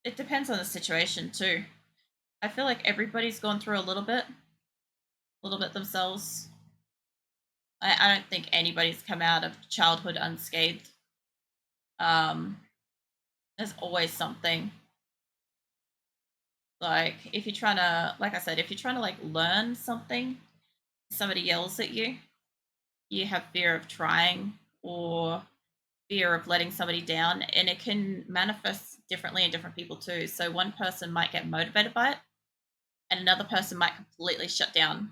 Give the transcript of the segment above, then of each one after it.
it depends on the situation too. I feel like everybody's gone through a little bit themselves. I don't think anybody's come out of childhood unscathed. Um, there's always something. Like if you're trying to, like I said, if you're trying to like learn something, somebody yells at you, you have fear of trying or fear of letting somebody down, and it can manifest differently in different people too. So one person might get motivated by it, and another person might completely shut down.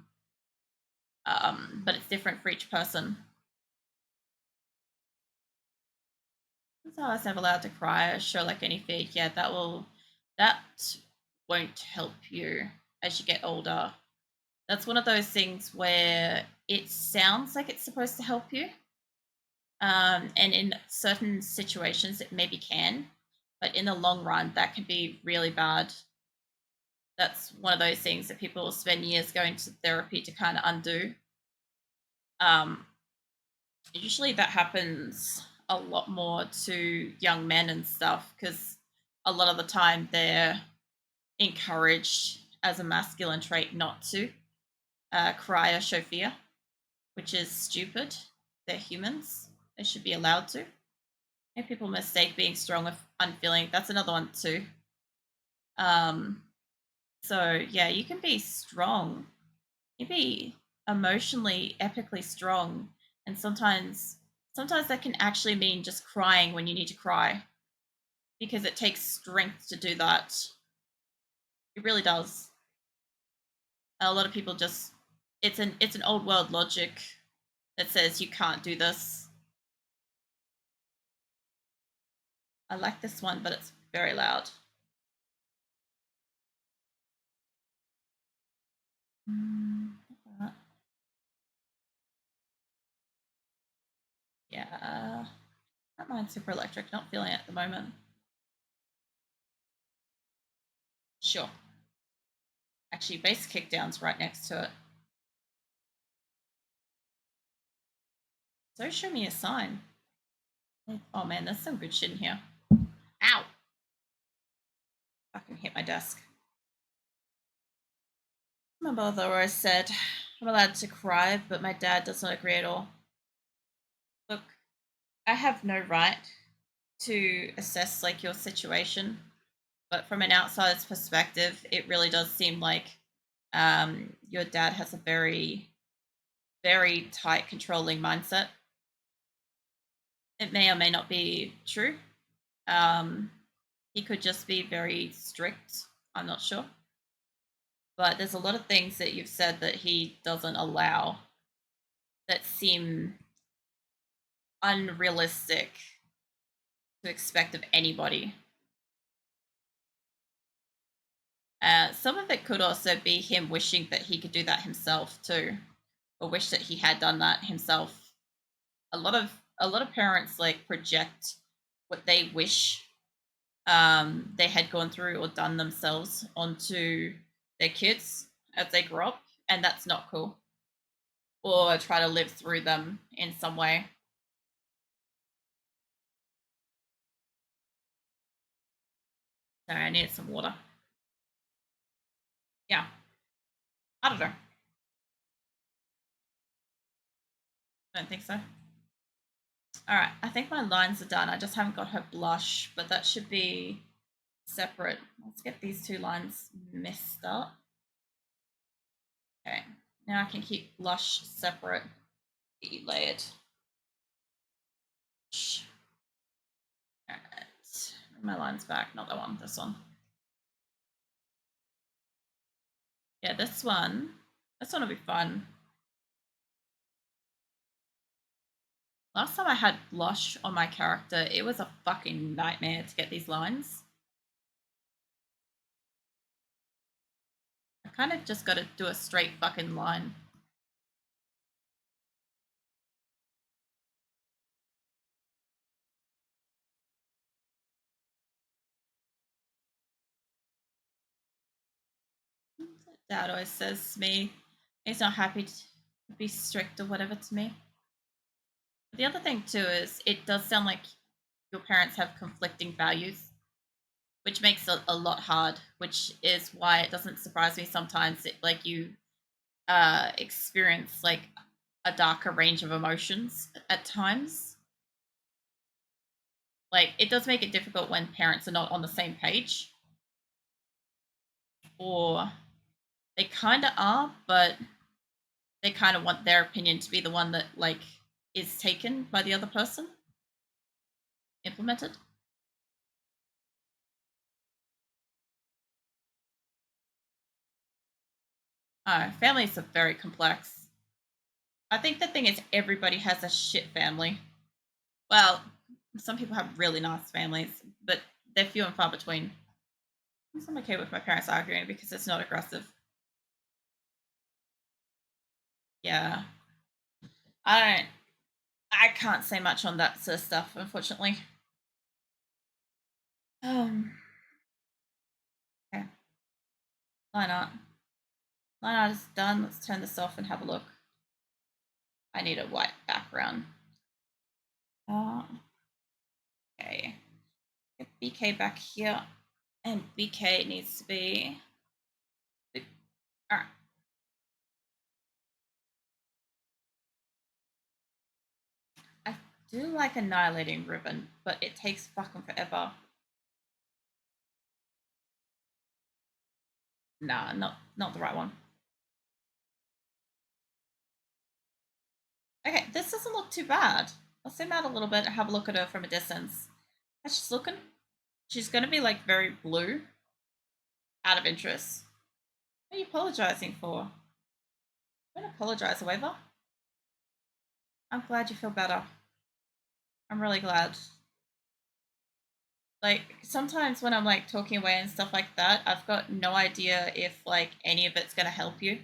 But it's different for each person. So I was never allowed to cry or show like any fear. Yeah, that won't help you as you get older. That's one of those things where it sounds like it's supposed to help you. And in certain situations, it maybe can, but in the long run, that can be really bad. That's one of those things that people spend years going to therapy to kind of undo. Um, Usually that happens a lot more to young men and stuff because a lot of the time they're encouraged as a masculine trait not to cry or show fear, which is stupid. They're humans. They should be allowed to. And people mistake being strong with unfeeling. That's another one too. Um, so yeah, you can be strong. You can be emotionally epically strong, and sometimes that can actually mean just crying when you need to cry because it takes strength to do that. It really does. A lot of people just it's an old world logic that says you can't do this. I like this one, but it's very loud. Mm, yeah, that mine's super electric. Not feeling it at the moment. Sure. Actually, bass kickdown's right next to it. So show me a sign. Oh man, there's some good shit in here. Ow! Fucking hit my desk. My mother always said I'm allowed to cry, but my dad does not agree at all. Look, I have no right to assess like your situation, but from an outsider's perspective, it really does seem like your dad has a very, very tight, controlling mindset. It may or may not be true. Um, he could just be very strict. I'm not sure. But there's a lot of things that you've said that he doesn't allow that seem unrealistic to expect of anybody. Some of it could also be him wishing that he could do that himself too, or wish that he had done that himself. A lot of parents like project what they wish they had gone through or done themselves onto their kids as they grow up, and that's not cool. Or try to live through them in some way. Sorry, I needed some water. Yeah, I don't know. I don't think so. All right, I think my lines are done. I just haven't got her blush, but that should be separate. Let's get these two lines messed up. Okay, now I can keep blush separate, be layered. All right, my line's back. Not that one. This one. Yeah, this one. This one will be fun. Last time I had blush on my character, it was a fucking nightmare to get these lines. I kind of just got to do a straight fucking line. Dad always says to me, he's not happy to be strict or whatever to me. The other thing too is it does sound like your parents have conflicting values. which makes it a lot hard. Which is why it doesn't surprise me sometimes that like you experience like a darker range of emotions at times. Like it does make it difficult when parents are not on the same page, or they kind of are, but they kind of want their opinion to be the one that like is taken by the other person, implemented. Families are very complex. I think the thing is everybody has a shit family. Well, some people have really nice families, but they're few and far between. I'm okay with my parents arguing because it's not aggressive. Yeah, I don't. I can't say much on that sort of stuff, unfortunately. Um, okay, line art. Line art is done. Let's turn this off and have a look. I need a white background. Uh, okay, get BK back here, and BK needs to be. All right. I do like annihilating ribbon, but it takes fucking forever. Nah, not the right one. Okay, this doesn't look too bad. I'll zoom out a little bit and have a look at her from a distance. How's she's looking? She's gonna be like very blue, out of interest. What are you apologizing for? Don't apologize, however. I'm glad you feel better. I'm really glad. Like sometimes when I'm like talking away and stuff like that, I've got no idea if like any of it's gonna help you.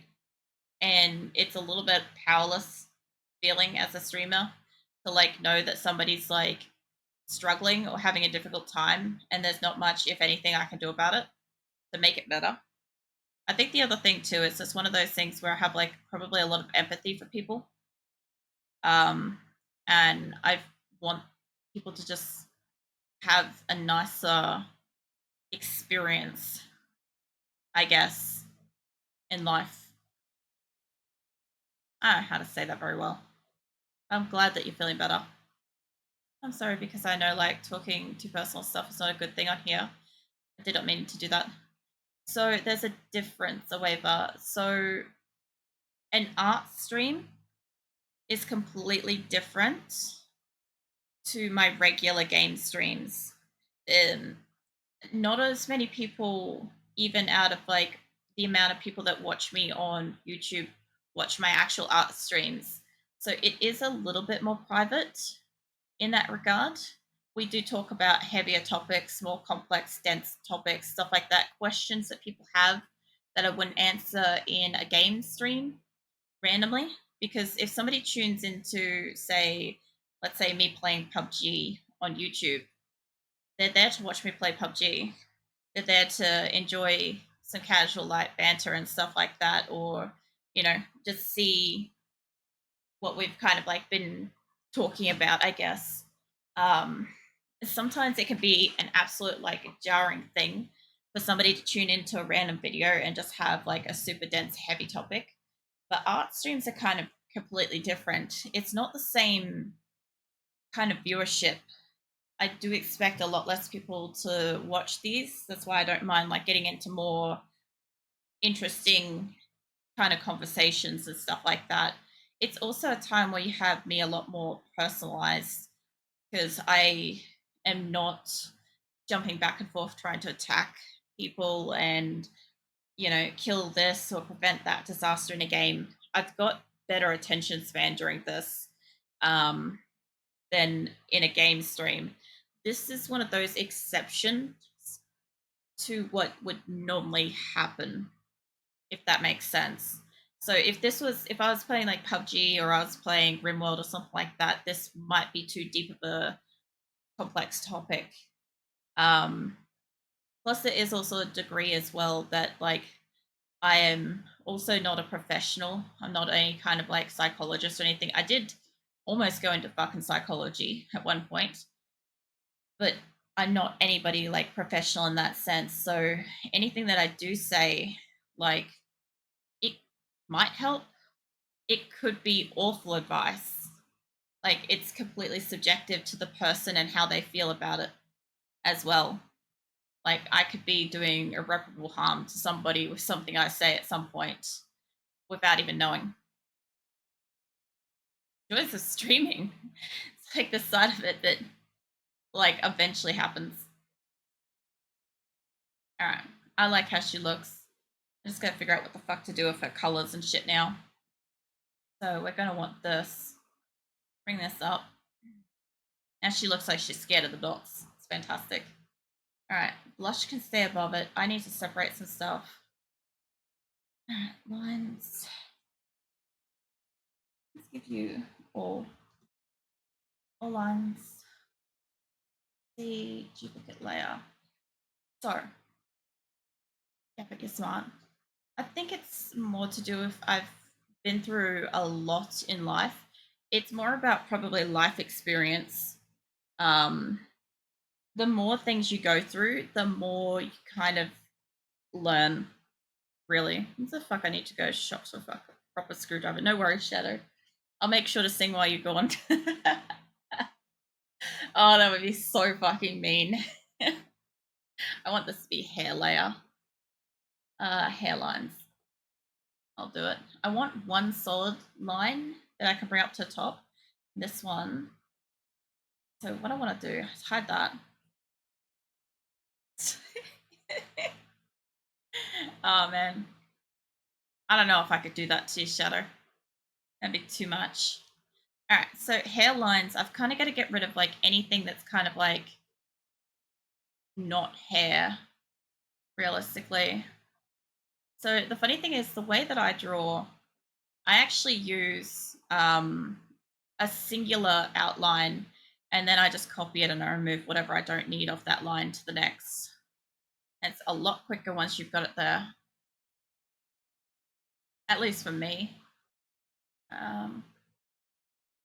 And it's a little bit powerless feeling as a streamer to like know that somebody's like struggling or having a difficult time and there's not much if anything I can do about it to make it better. I think the other thing too is it's one of those things where I have like probably a lot of empathy for people, um and I want people to just have a nicer experience, I guess, in life. I don't know how to say that very well. I'm glad that you're feeling better. I'm sorry because I know like talking to personal stuff is not a good thing on here. I did not mean to do that. So there's a difference, however. So an art stream is completely different to my regular game streams. Um, Not as many people, even out of like the amount of people that watch me on YouTube, watch my actual art streams. So it is a little bit more private in that regard. We do talk about heavier topics, more complex, dense topics, stuff like that, questions that people have that I wouldn't answer in a game stream randomly. Because if somebody tunes into, say, let's say me playing PUBG on YouTube, they're there to watch me play PUBG. They're there to enjoy some casual light banter and stuff like that, or, just see what we've kind of like been talking about, I guess. Um, Sometimes it can be an absolute like jarring thing for somebody to tune into a random video and just have like a super dense, heavy topic. But art streams are kind of completely different. It's not the same kind of viewership. I do expect a lot less people to watch these. That's why I don't mind like getting into more interesting kind of conversations and stuff like that. It's also a time where you have me a lot more personalized because I am not jumping back and forth trying to attack people and, kill this or prevent that disaster in a game. I've got better attention span during this, um, than in a game stream. This is one of those exceptions to what would normally happen, if that makes sense. So if I was playing like PUBG or I was playing RimWorld or something like that, this might be too deep of a complex topic. Um, Plus, there is also a degree as well that like I am also not a professional. I'm not any kind of like psychologist or anything. I did almost go into fucking psychology at one point, but I'm not anybody like professional in that sense. So anything that I do say, like, it might help. It could be awful advice. Like, it's completely subjective to the person and how they feel about it as well. Like, I could be doing irreparable harm to somebody with something I say at some point without even knowing. Joys of streaming. It's like the side of it that like eventually happens. All right. I like how she looks. I just gotta figure out what the fuck to do with her colors and shit now. So we're gonna want this. Bring this up. And she looks like she's scared of the dots. It's fantastic. All right. Blush can stay above it. I need to separate some stuff. All right. Lines. Let's give you all lines. The duplicate layer. So, yeah, but you're smart. I think it's more to do with I've been through a lot in life. It's more about probably life experience. Um, the more things you go through, the more you kind of learn, really. What the fuck? I need to go shop for a proper screwdriver. No worries, Shadow. I'll make sure to sing while you're gone. Oh, that would be so fucking mean. I want this to be hair layer. Hairlines. I'll do it. I want one solid line that I can bring up to the top. This one. So what I want to do is hide that. Oh man. I don't know if I could do that to your shadow. That'd be too much. All right, so hairlines, I've kind of got to get rid of like anything that's kind of like not hair, realistically. So the funny thing is the way that I draw, I actually use a singular outline and then I just copy it and I remove whatever I don't need off that line to the next. And it's a lot quicker once you've got it there, at least for me.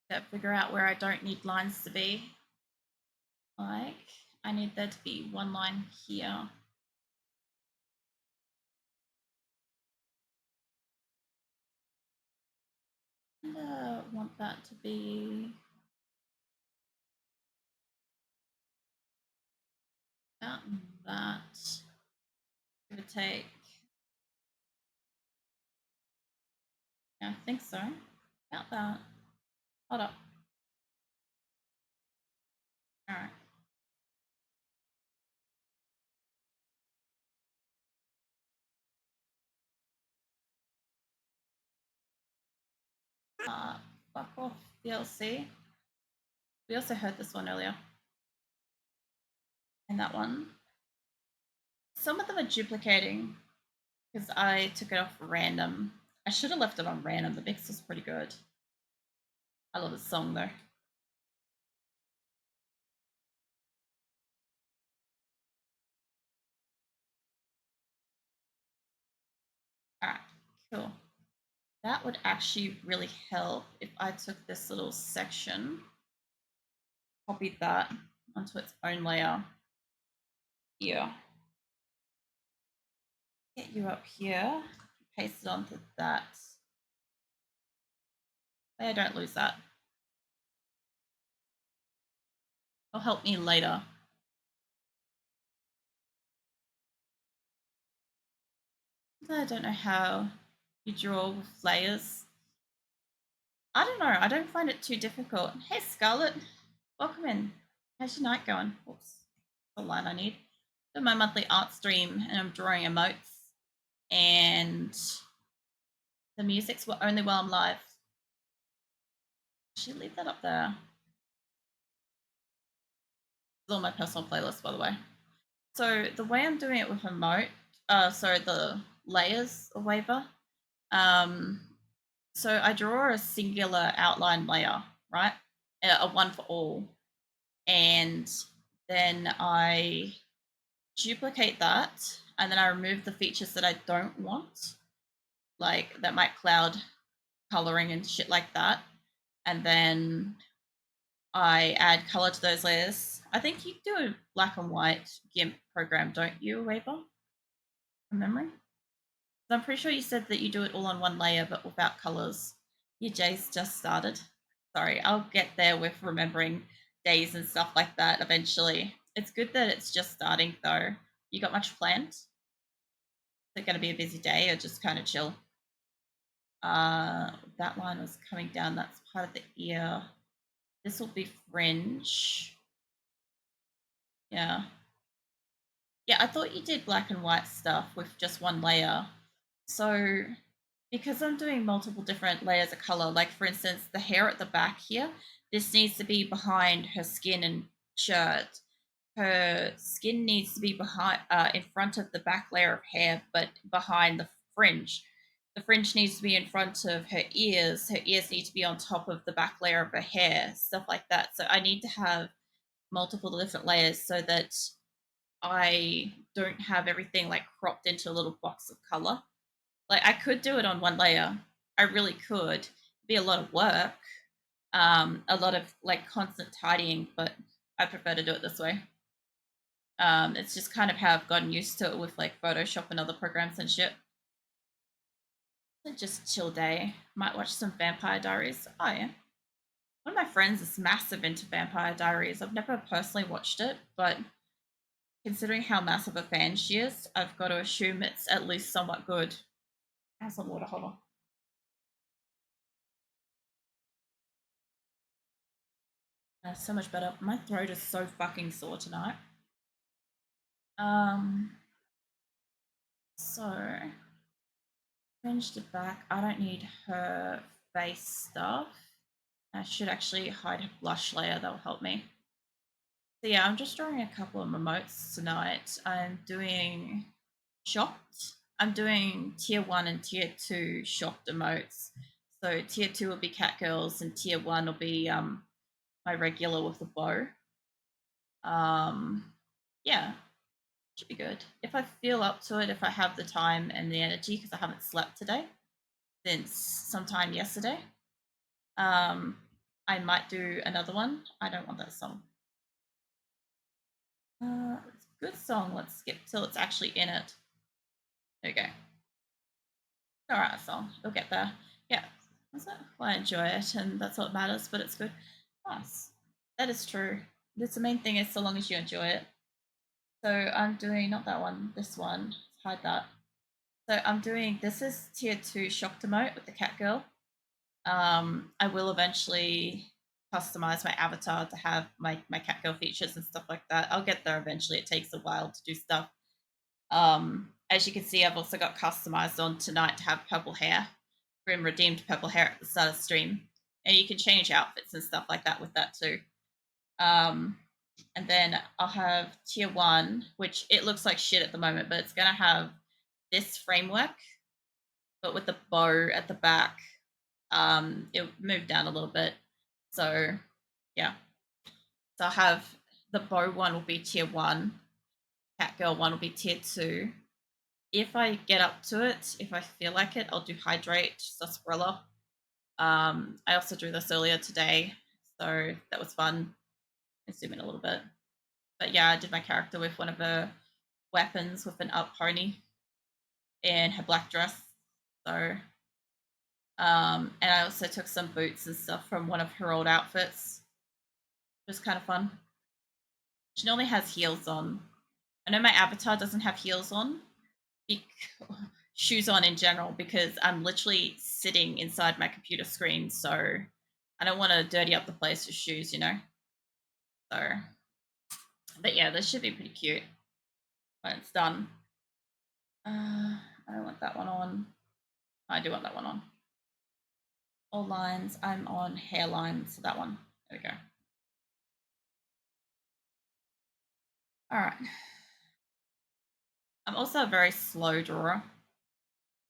To figure out where I don't need lines to be. Like, I need there to be one line here. And want that to be about that. Give or take. Yeah, I think so. About that. Hold up. All right. Fuck off, DLC. We also heard this one earlier. And that one. Some of them are duplicating because I took it off random. I should have left it on random. The mix was pretty good. I love the song though. All right, cool. That would actually really help if I took this little section, copied that onto its own layer here. Get you up here, paste it onto that. I don't lose that. It'll help me later. I don't know how you draw with layers. I don't know. I don't find it too difficult. Hey, Scarlett. Welcome in. How's your night going? Oops. The line I need. Do my monthly art stream and I'm drawing emotes. And the music's only while I'm live. Should leave that up there. It's on my personal playlist, by the way. So the way I'm doing it with emote, sorry, the layers or waiver. So I draw a singular outline layer, right? A one for all. And then I duplicate that and then I remove the features that I don't want, like that might cloud coloring and shit like that. And then I add color to those layers. I think you do a black and white GIMP program, don't you, Weaver? From memory? I'm pretty sure you said that you do it all on one layer but without colors. Your J's just started. Sorry, I'll get there with remembering days and stuff like that eventually. It's good that it's just starting though. You got much planned? Is it going to be a busy day or just kind of chill? That line was coming down. That's part of the ear. This will be fringe. Yeah. Yeah, I thought you did black and white stuff with just one layer. So, because I'm doing multiple different layers of color, like for instance, the hair at the back here, this needs to be behind her skin and shirt. Her skin needs to be behind, in front of the back layer of hair, but behind the fringe. The fringe needs to be in front of her ears. Her ears need to be on top of the back layer of her hair, stuff like that. So I need to have multiple different layers so that I don't have everything like cropped into a little box of color. Like I could do it on one layer. I really could. It'd be a lot of work, a lot of like constant tidying, but I prefer to do it this way. It's just kind of how I've gotten used to it with like Photoshop and other programs and shit. So just chill day. Might watch some Vampire Diaries. Oh yeah. One of my friends is massive into Vampire Diaries. I've never personally watched it, but considering how massive a fan she is, I've got to assume it's at least somewhat good. Have some water, hold on. That's so much better. My throat is so fucking sore tonight. Um, so fringe the back. I don't need her face stuff. I should actually hide her blush layer. That'll help me. So yeah, I'm just drawing a couple of emotes tonight. I'm doing shocked. I'm doing tier 1 and tier 2 shocked emotes. So tier 2 will be cat girls and tier 1 will be my regular with the bow. Yeah, should be good. If I feel up to it, if I have the time and the energy, because I haven't slept today since sometime yesterday, um, I might do another one. I don't want that song. It's a good song. Let's skip till it's actually in it. There you go. All right, song. We'll get there. Yeah. Well, I enjoy it, and that's what matters. But it's good. Nice. That is true. That's the main thing. Is so long as you enjoy it. So I'm doing not that one. This one. Let's hide that. So I'm doing. This is tier 2 shock emote with the cat girl. I will eventually customize my avatar to have my cat girl features and stuff like that. I'll get there eventually. It takes a while to do stuff. As you can see, I've also got customized on tonight to have purple hair. Grim redeemed purple hair at the start of the stream. And you can change outfits and stuff like that with that too. And then I'll have tier 1, which it looks like shit at the moment, but it's going to have this framework, but with the bow at the back. It moved down a little bit. So, yeah. So I'll have the bow one will be tier 1, cat girl one will be tier 2. If I get up to it, if I feel like it, I'll do hydrate, sarsaparilla. I also drew this earlier today, so that was fun. I'll zoom in a little bit. But yeah, I did my character with one of her weapons with an up pony in her black dress. So, and I also took some boots and stuff from one of her old outfits. It was kind of fun. She normally has heels on. I know my avatar doesn't have heels on, shoes on in general, because I'm literally sitting inside my computer screen, so I don't want to dirty up the place with shoes, you know? So, but yeah, this should be pretty cute when it's done. I don't want that one on. I do want that one on. All lines, I'm on hairline, so that one. There we go. All right. I'm also a very slow drawer,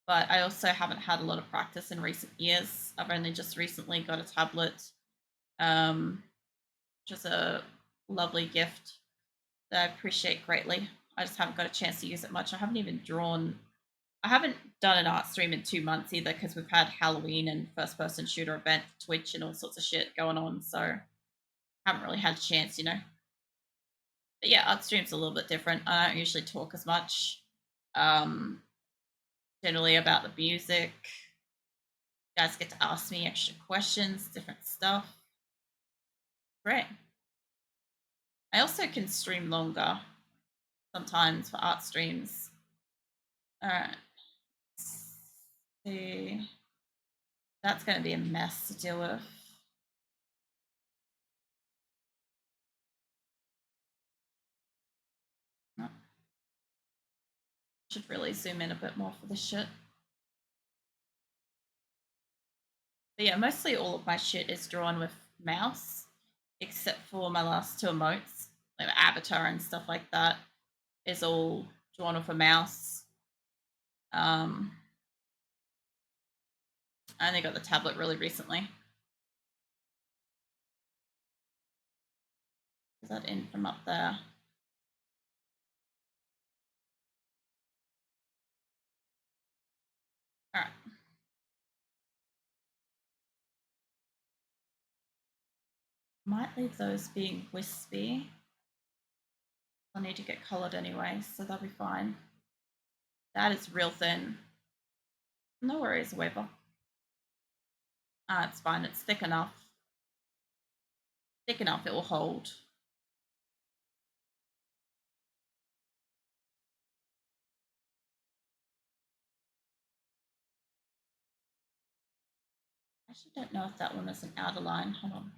but I also haven't had a lot of practice in recent years. I've only just recently got a tablet, which is a lovely gift that I appreciate greatly. I just haven't got a chance to use it much. I haven't even drawn. I haven't done an art stream in 2 months either because we've had Halloween and first person shooter event, Twitch, and all sorts of shit going on. So haven't really had a chance, you know. But yeah, art stream's a little bit different. I don't usually talk as much. Um, Generally about the music. You guys get to ask me extra questions, different stuff. Great. I also can stream longer sometimes for art streams. All right. See. That's going to be a mess to deal with. No. Should really zoom in a bit more for this shit. But yeah, mostly all of my shit is drawn with mouse, except for my last two emotes, like the avatar and stuff like that, is all drawn with a mouse. Um, I only got the tablet really recently. Is that in from up there? All right. Might leave those being wispy. I'll need to get colored anyway, so that'll be fine. That is real thin. No worries, Weber. It's fine. It's thick enough. Thick enough, it will hold. I actually don't know if that one is an outer line. Hold on.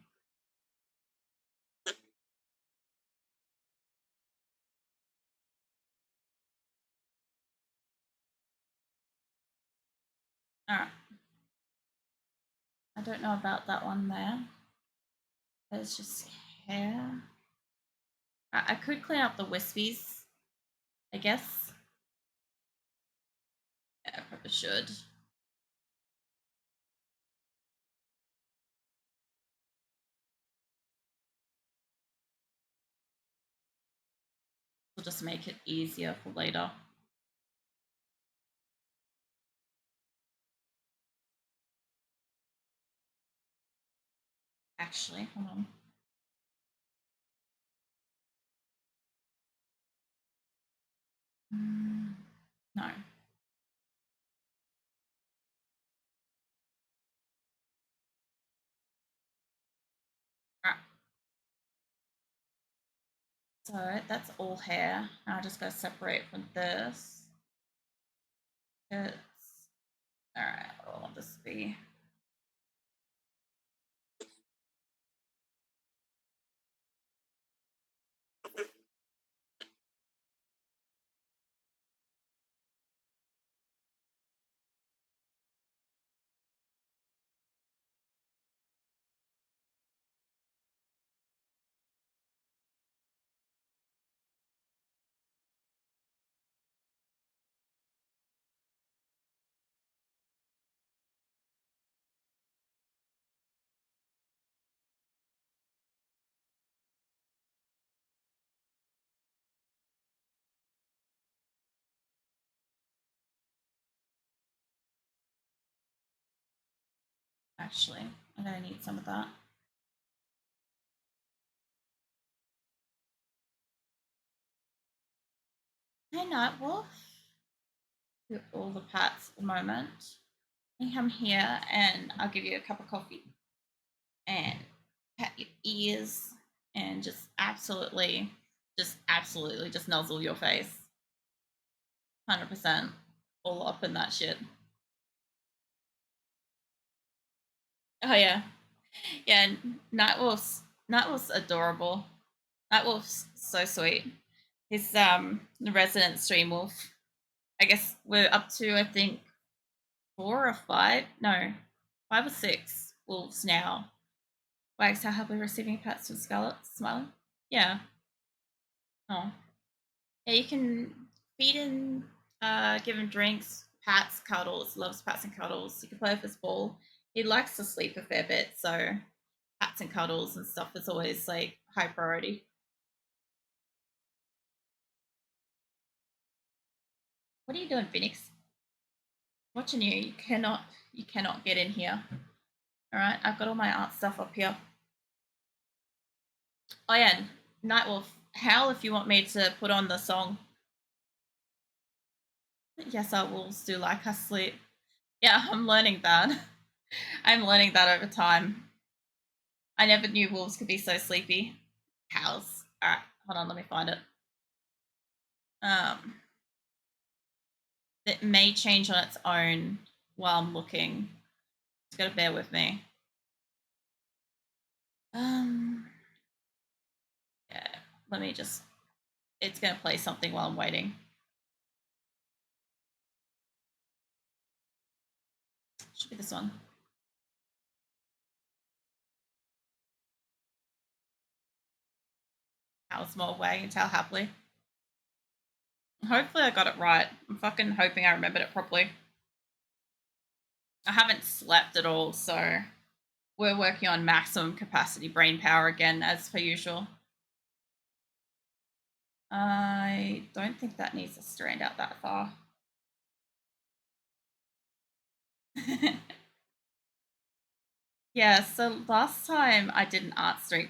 All right. I don't know about that one there. It's just hair. I could clean up the wispies, I guess. Yeah, I probably should. We'll just make it easier for later. Actually, hold on. No. Alright. So that's all hair. Now I just gotta separate from this. It's alright, what will this be? Actually, I'm gonna need some of that. Hey Nightwolf. Do all the parts at the moment. You come here and I'll give you a cup of coffee and pat your ears and just nuzzle your face. 100% all up in that shit. Oh yeah. Yeah, Nightwolf's adorable. Nightwolf's so sweet. He's the resident stream wolf. I guess we're up to I think 4 or 5, no, 5 or 6 wolves now. Wags, how happily receiving pats from Scarlet, smiling. Yeah. Oh. Yeah, you can feed him, give him drinks, pats, cuddles. Loves pats and cuddles. You can play with his ball. He likes to sleep a fair bit, so pats and cuddles and stuff is always like high priority. What are you doing, Phoenix? Watching you. You cannot get in here. All right, I've got all my art stuff up here. Oh yeah, Nightwolf. Howl if you want me to put on the song. Yes, our wolves do like us sleep. Yeah, I'm learning that. I'm learning that over time. I never knew wolves could be so sleepy. Howls. Alright, hold on, let me find it. Um, it may change on its own while I'm looking. Just gotta bear with me. Um, yeah, let me just. It's gonna play something while I'm waiting. Should be this one. How's more wagging tail happily. Hopefully I got it right. I'm fucking hoping I remembered it properly. I haven't slept at all, so we're working on maximum capacity brain power again, as per usual. I don't think that needs to strand out that far. Yeah, so last time I did an art stream,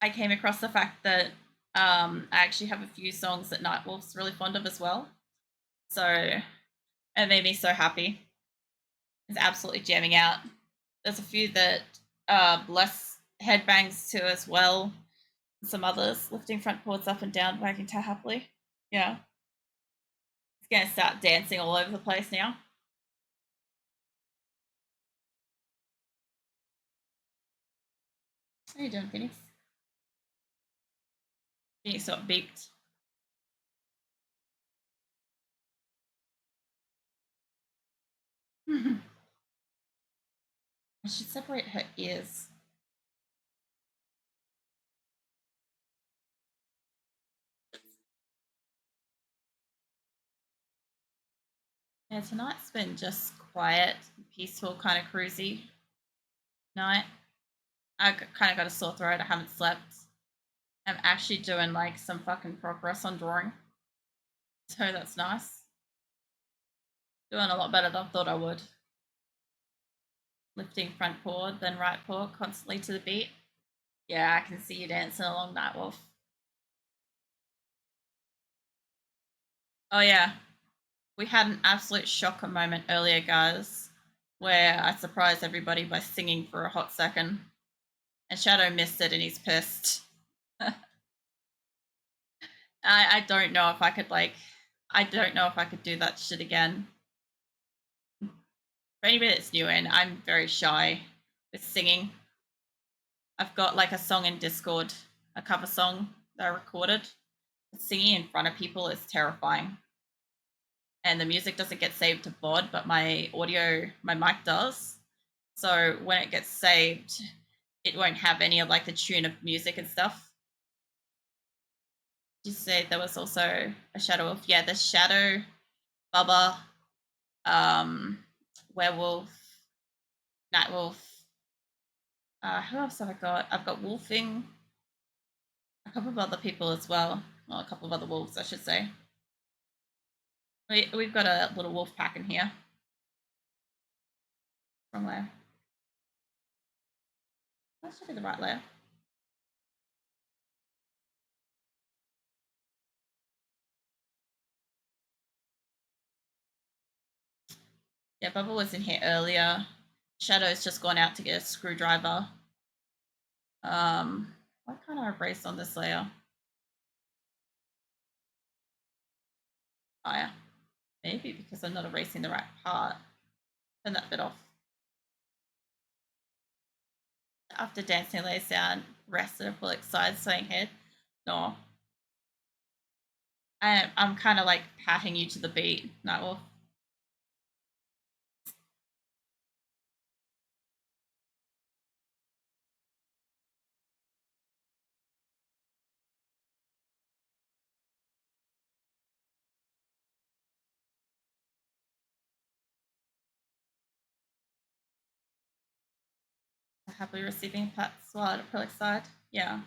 I came across the fact that I actually have a few songs that Nightwolf's really fond of as well. So it made me so happy. It's absolutely jamming out. There's a few that Bless headbangs to as well. Some others lifting front paws up and down, wagging tail happily. Yeah, it's gonna start dancing all over the place now. How you doing, Phoenix? Phoenix got beeped. I should separate her ears. Yeah, tonight's been just quiet, peaceful, kind of cruisy night. I kind of got a sore throat. I haven't slept. I'm actually doing like some fucking progress on drawing, so that's nice. Doing a lot better than I thought I would. Lifting front paw, then right paw, constantly to the beat. Yeah, I can see you dancing along Nightwolf. Oh yeah, we had an absolute shocker moment earlier, guys, where I surprised everybody by singing for a hot second, and Shadow missed it and he's pissed. I don't know if I could I don't know if I could do that shit again. For anybody that's new in, I'm very shy with singing. I've got like a song in Discord, a cover song that I recorded. Singing in front of people is terrifying. And the music doesn't get saved to BOD, but my mic does. So when it gets saved, it won't have any of like the tune of music and stuff. Did you say there was also a shadow wolf? Yeah, the shadow, Bubba, um, werewolf, nightwolf. Who else have I got? I've got wolfing, a couple of other people as well. Well, a couple of other wolves, I should say. We've got a little wolf pack in here. Wrong layer. That should be the right layer. Yeah, Bubba was in here earlier. Shadow's just gone out to get a screwdriver. Why can't I erase on this layer? Oh yeah, maybe because I'm not erasing the right part. Turn that bit off. After dancing lays down, rested a full side swaying head. No, I'm kind of like patting you to the beat, Nightwolf. Happily receiving pats while at acrylic side. Yeah.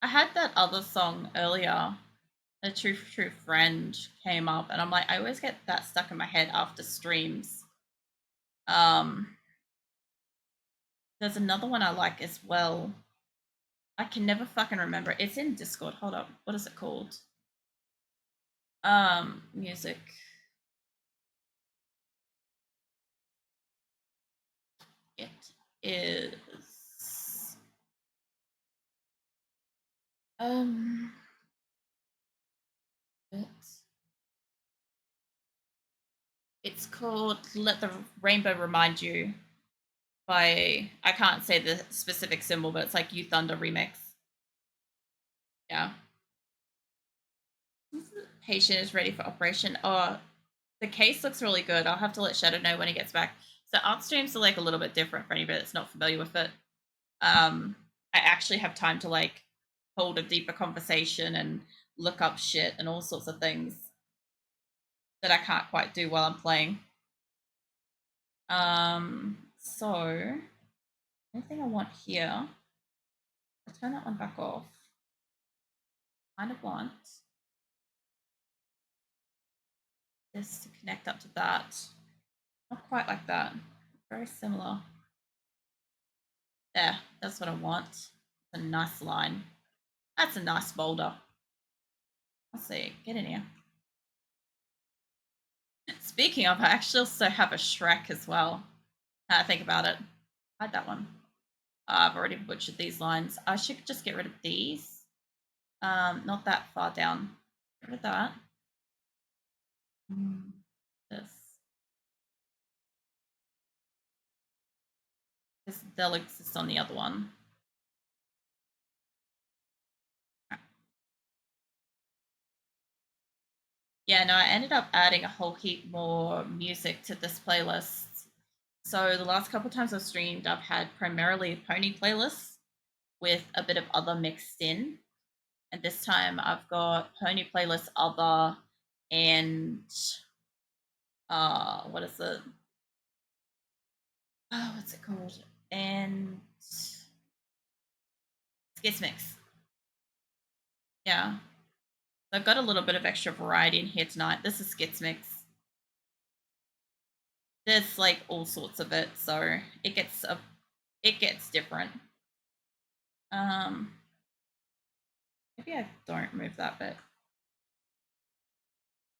I had that other song earlier. A true friend came up, and I'm like, I always get that stuck in my head after streams. Um, There's another one I like as well. I can never fucking remember. It's in Discord. Hold up. What is it called? Music. It is um it's it's called Let the Rainbow Remind You by, I can't say the specific symbol, but it's like You Thunder remix. Yeah. Patient is ready for operation. Oh, the case looks really good. I'll have to let Shadow know when he gets back. So art streams are like a little bit different for anybody that's not familiar with it. I actually have time to like hold a deeper conversation and look up shit and all sorts of things that I can't quite do while I'm playing. So anything I want here, I'll turn that one back off. Kind of want this to connect up to that. Not quite like that. Very similar. There, that's what I want. It's a nice line. That's a nice boulder. Let's see. Get in here. Speaking of, I actually also have a Shrek as well. Now I think about it. Hide that one. I've already butchered these lines. I should just get rid of these. Not that far down. Get rid of that. This. This they'll exist on the other one. Yeah, no, I ended up adding a whole heap more music to this playlist. So the last couple times I've streamed, I've had primarily pony playlists with a bit of other mixed in. And this time I've got pony playlist other and what is it? Oh, what's it called? And Skits Mix. Yeah. So I've got a little bit of extra variety in here tonight. This is Skits Mix. There's like all sorts of it, so it gets different. Maybe I don't move that bit.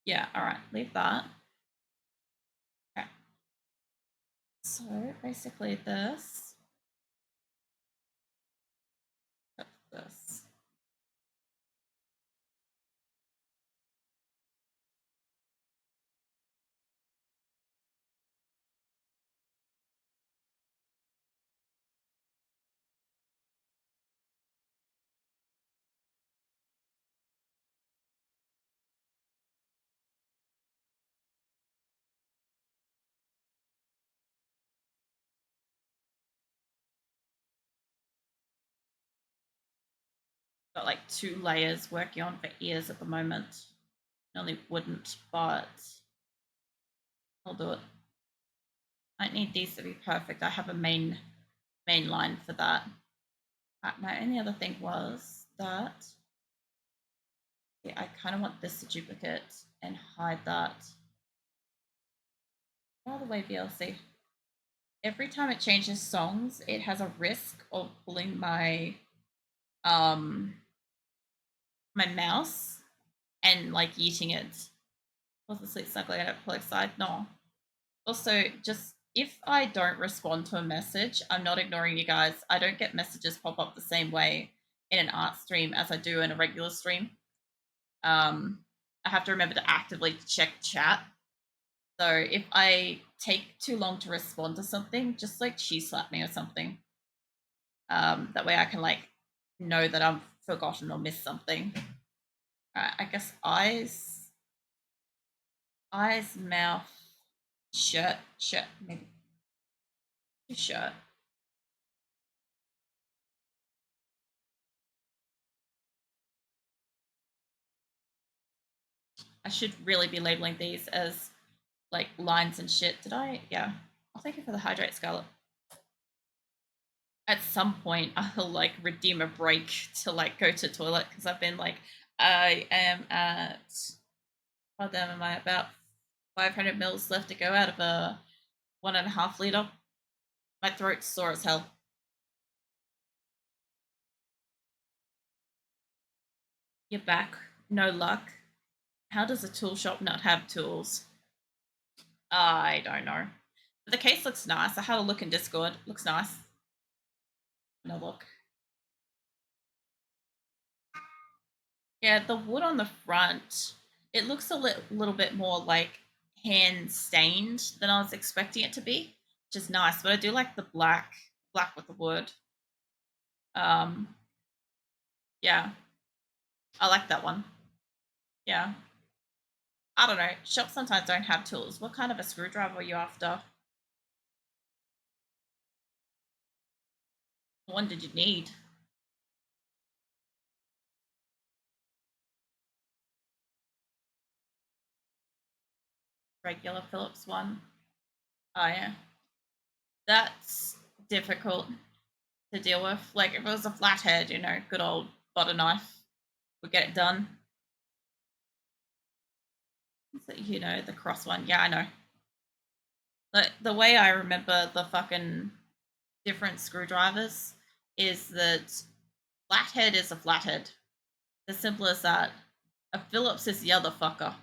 Yeah, all right, leave that. Okay. So basically this, this. Got like 2 layers working on for ears at the moment. Normally wouldn't, but I'll do it. I need these to be perfect. I have a main line for that. My only other thing was that yeah, I kind of want this to duplicate and hide that. By the way, VLC, every time it changes songs, it has a risk of pulling my my mouse and like yeeting it. What's the sleep cycle? I don't pull aside. No. Also, just if I don't respond to a message, I'm not ignoring you guys. I don't get messages pop up the same way in an art stream as I do in a regular stream. I have to remember to actively check chat. So if I take too long to respond to something, just like cheese slap me or something. That way I can like know that I've forgotten or missed something. I guess eyes, mouth, shirt, maybe shirt. I should really be labeling these as like lines and shit. Did I? Yeah. I'll thank you for the hydrate, Scarlet. At some point, I'll like redeem a break to like go to toilet because I've been like, I am at, what damn am I, about 500 mils left to go out of a 1.5 liter. My throat's sore as hell. You're back. No luck. How does a tool shop not have tools? I don't know. But the case looks nice. I had a look in Discord. Looks nice. No look. Yeah, the wood on the front, it looks a little bit more like hand stained than I was expecting it to be, which is nice. But I do like the black with the wood. Um, yeah, I like that one. Yeah, I don't know. Shops sometimes don't have tools. What kind of a screwdriver are you after? What one did you need? Regular Phillips one. Oh yeah, that's difficult to deal with. Like if it was a flathead, good old butter knife would get it done. So, the cross one. Yeah, I know. But the way I remember the fucking different screwdrivers is that flathead is a flathead. As simple as that. A Phillips is the other fucker.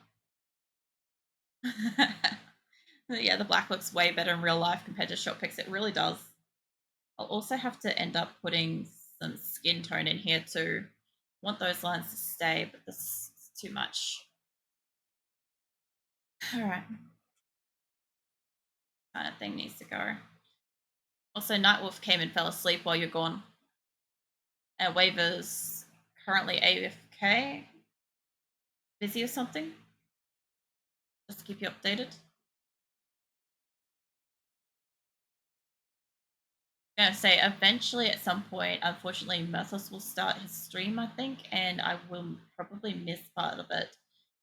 Yeah, the black looks way better in real life compared to shop picks. It really does. I'll also have to end up putting some skin tone in here too. Want those lines to stay, but this is too much. All right. Kind of thing needs to go. Also, Nightwolf came and fell asleep while you're gone. And Waver's currently AFK. Busy or something? Just to keep you updated. I'm gonna say eventually at some point, unfortunately, Mythos will start his stream, I think, and I will probably miss part of it.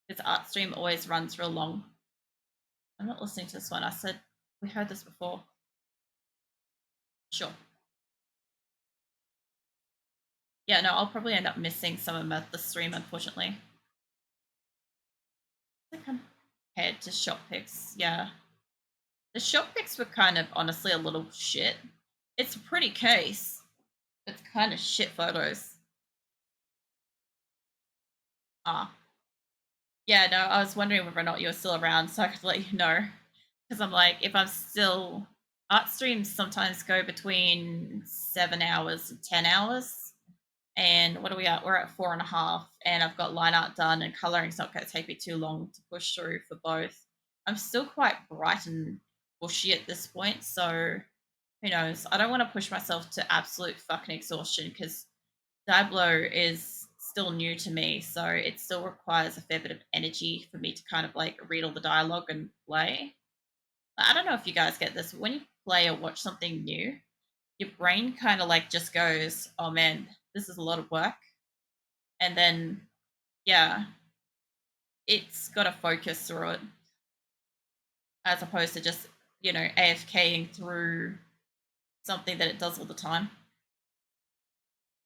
His art stream always runs real long. I'm not listening to this one. I said we heard this before. Sure. Yeah, no, I'll probably end up missing some of the stream, unfortunately. Compared to shop picks, yeah. The shop picks were kind of honestly a little shit. It's a pretty case. It's kind of shit photos. Ah. Yeah, no, I was wondering whether or not you were still around so I could let you know. Because I'm like, if I'm still. Art streams sometimes go between 7 hours and 10 hours. And what are we at? We're at 4.5. And I've got line art done, and coloring's not going to take me too long to push through for both. I'm still quite bright and bushy at this point. So who knows? I don't want to push myself to absolute fucking exhaustion because Diablo is still new to me, so it still requires a fair bit of energy for me to kind of like read all the dialogue and play. I don't know if you guys get this, but when you play or watch something new, your brain kind of like just goes, "Oh man, this is a lot of work," and then yeah, it's got to focus through it as opposed to just AFKing through something that it does all the time.